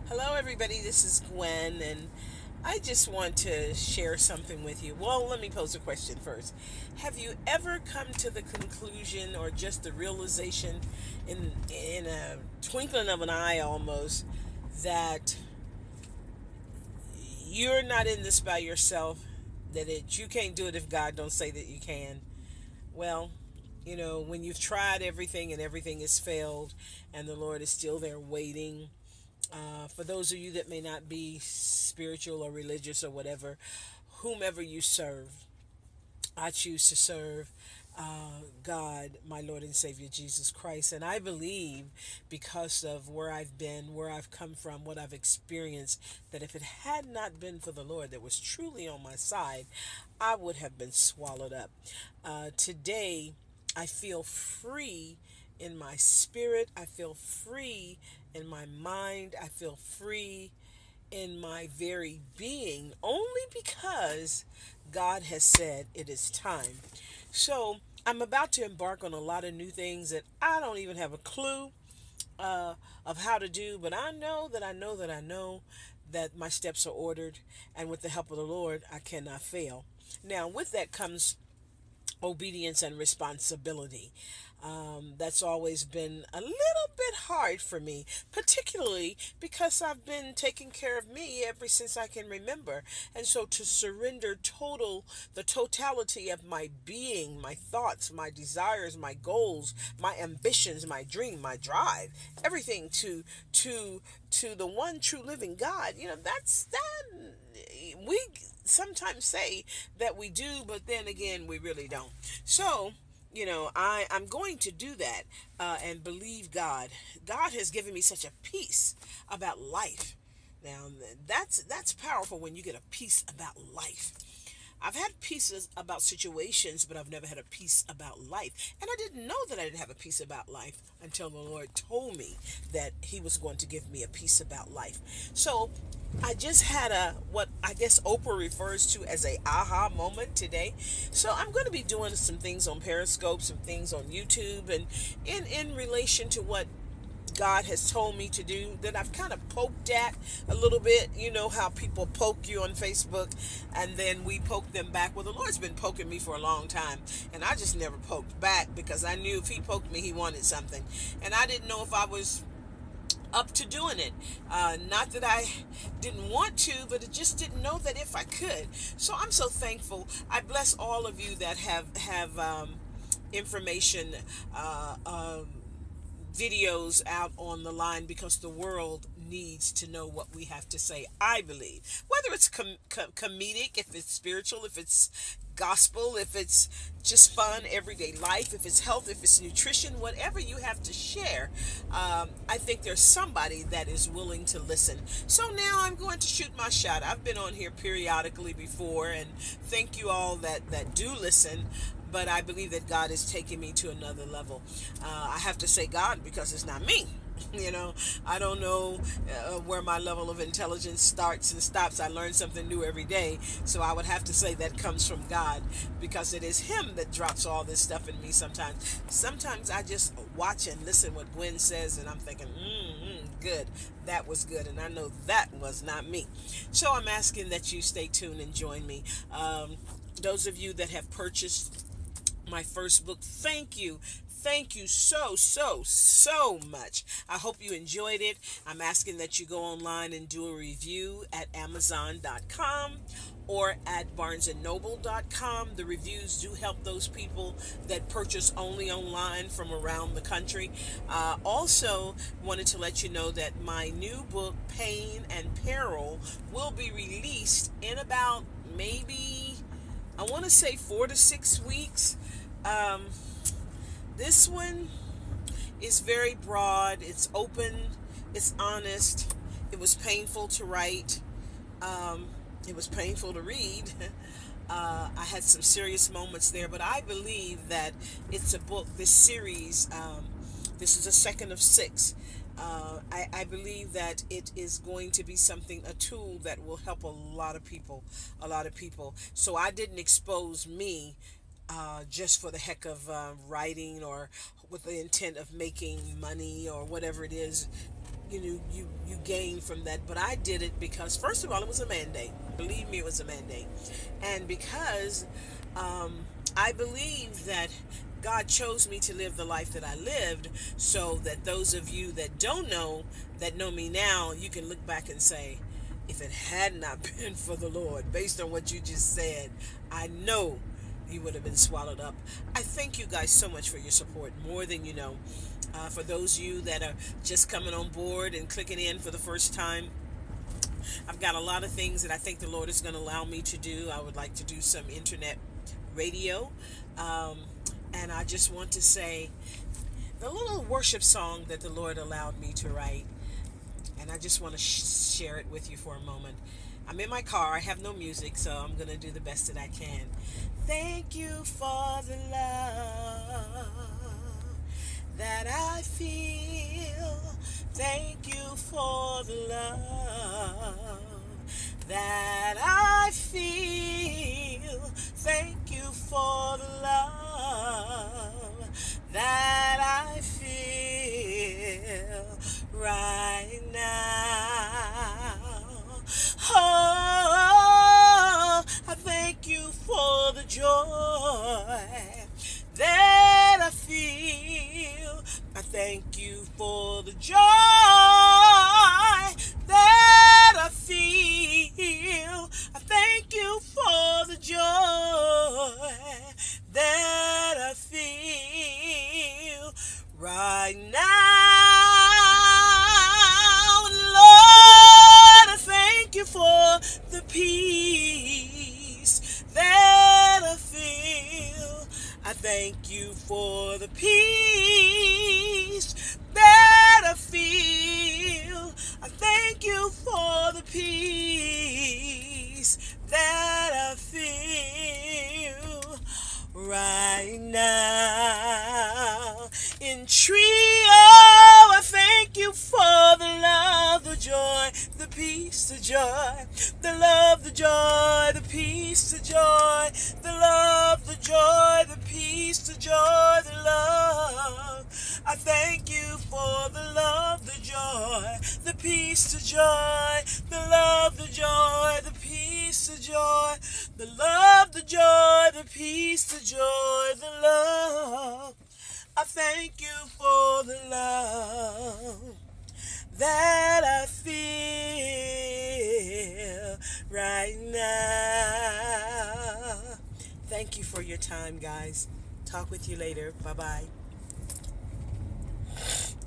Hello, everybody. This is Gwen, and I just want to share something with you. Well, let me pose a question first. Have you ever come to the conclusion, or just the realization, in a twinkling of an eye, almost, that you're not in this by yourself? That you can't do it if God don't say that you can. Well, when you've tried everything and everything has failed, and the Lord is still there waiting. For those of you that may not be spiritual or religious or whatever, whomever you serve, I choose to serve God, my Lord and Savior Jesus Christ. And I believe, because of where I've been, where I've come from, what I've experienced, that if it had not been for the Lord that was truly on my side, I would have been swallowed up. Today, I feel free in my spirit. I feel free in my mind. I feel free in my very being, only because God has said it is time. So I'm about to embark on a lot of new things that I don't even have a clue uh, of how to do, but I know that I know that I know that my steps are ordered, and with the help of the Lord, I cannot fail. Now, with that comes obedience and responsibility. That's always been a little bit hard for me, particularly because I've been taking care of me ever since I can remember. And so to surrender the totality of my being, my thoughts, my desires, my goals, my ambitions, my dream, my drive, everything to to the one true living God, that's that we sometimes say that we do, but then again, we really don't. So, I'm going to do that and believe God. God has given me such a peace about life. Now, that's powerful when you get a peace about life. I've had pieces about situations, but I've never had a peace about life. And I didn't know that I didn't have a peace about life until the Lord told me that He was going to give me a peace about life. So I just had what I guess Oprah refers to as a aha moment today. So I'm going to be doing some things on Periscope, some things on YouTube, and in relation to what God has told me to do, that I've kind of poked at a little bit. You know how people poke you on Facebook and then we poke them back. Well, the Lord's been poking me for a long time, and I just never poked back because I knew if He poked me, He wanted something. And I didn't know if I was up to doing it. Not that I didn't want to, but I just didn't know that if I could. So I'm so thankful. I bless all of you that have information. Videos out on the line, because the world needs to know what we have to say. I believe, whether it's comedic, if it's spiritual, if it's gospel, if it's just fun everyday life, if it's health, if it's nutrition, whatever you have to share, I think there's somebody that is willing to listen. So now I'm going to shoot my shot. I've been on here periodically before, and thank you all that do listen, but I believe that God is taking me to another level. I have to say God because it's not me. I don't know where my level of intelligence starts and stops. I learn something new every day. So I would have to say that comes from God, because it is Him that drops all this stuff in me sometimes. Sometimes I just watch and listen what Gwen says, and I'm thinking, good. That was good. And I know that was not me. So I'm asking that you stay tuned and join me. Those of you that have purchased my first book, thank you. Thank you so much. I hope you enjoyed it. I'm asking that you go online and do a review at Amazon.com or at BarnesandNoble.com. The reviews do help those people that purchase only online from around the country. Also, wanted to let you know that my new book, Pain and Peril, will be released in about maybe, I want to say, 4 to 6 weeks. Um, this one is very broad, it's open, it's honest. It was painful to write, um, it was painful to read. I had some serious moments there, but I believe that it's a book, this series, this is the second of six. I believe that it is going to be something, a tool that will help a lot of people. So I didn't expose me just for the heck of writing, or with the intent of making money or whatever it is. you gain from that. But I did it because, first of all, it was a mandate. Believe me, it was a mandate. And because I believe that God chose me to live the life that I lived, so that those of you that don't know, that know me now, you can look back and say, if it had not been for the Lord, based on what you just said, I know you would have been swallowed up. I thank you guys so much for your support, more than you know. For those of you that are just coming on board and clicking in for the first time, I've got a lot of things that I think the Lord is going to allow me to do. I would like to do some internet radio. Um, and I just want to say the little worship song that the Lord allowed me to write, and I just want to share it with you for a moment. I'm in my car. I have no music, so I'm going to do the best that I can. Thank you for the love that I feel. Thank you for the love that I feel. Thank you for the love that I feel right now. Oh, I thank you for the joy that I feel. I thank you for the joy that I feel. I thank you for the joy that I feel right now. Lord, I thank you for the peace that I feel. I thank you for the peace that I feel. I thank you for the peace that I feel right now. In trio, I thank you for the love, the joy, the peace, the joy, the love, the joy, the peace, the joy, the love, the joy, the peace, the joy, the love. I thank you for the love, the joy, the peace, the joy, the love, the joy, the peace, the joy, the love, the joy, the peace, the joy, the love. I thank you for the love that I feel right now. Thank you for your time, guys. Talk with you later. Bye-bye.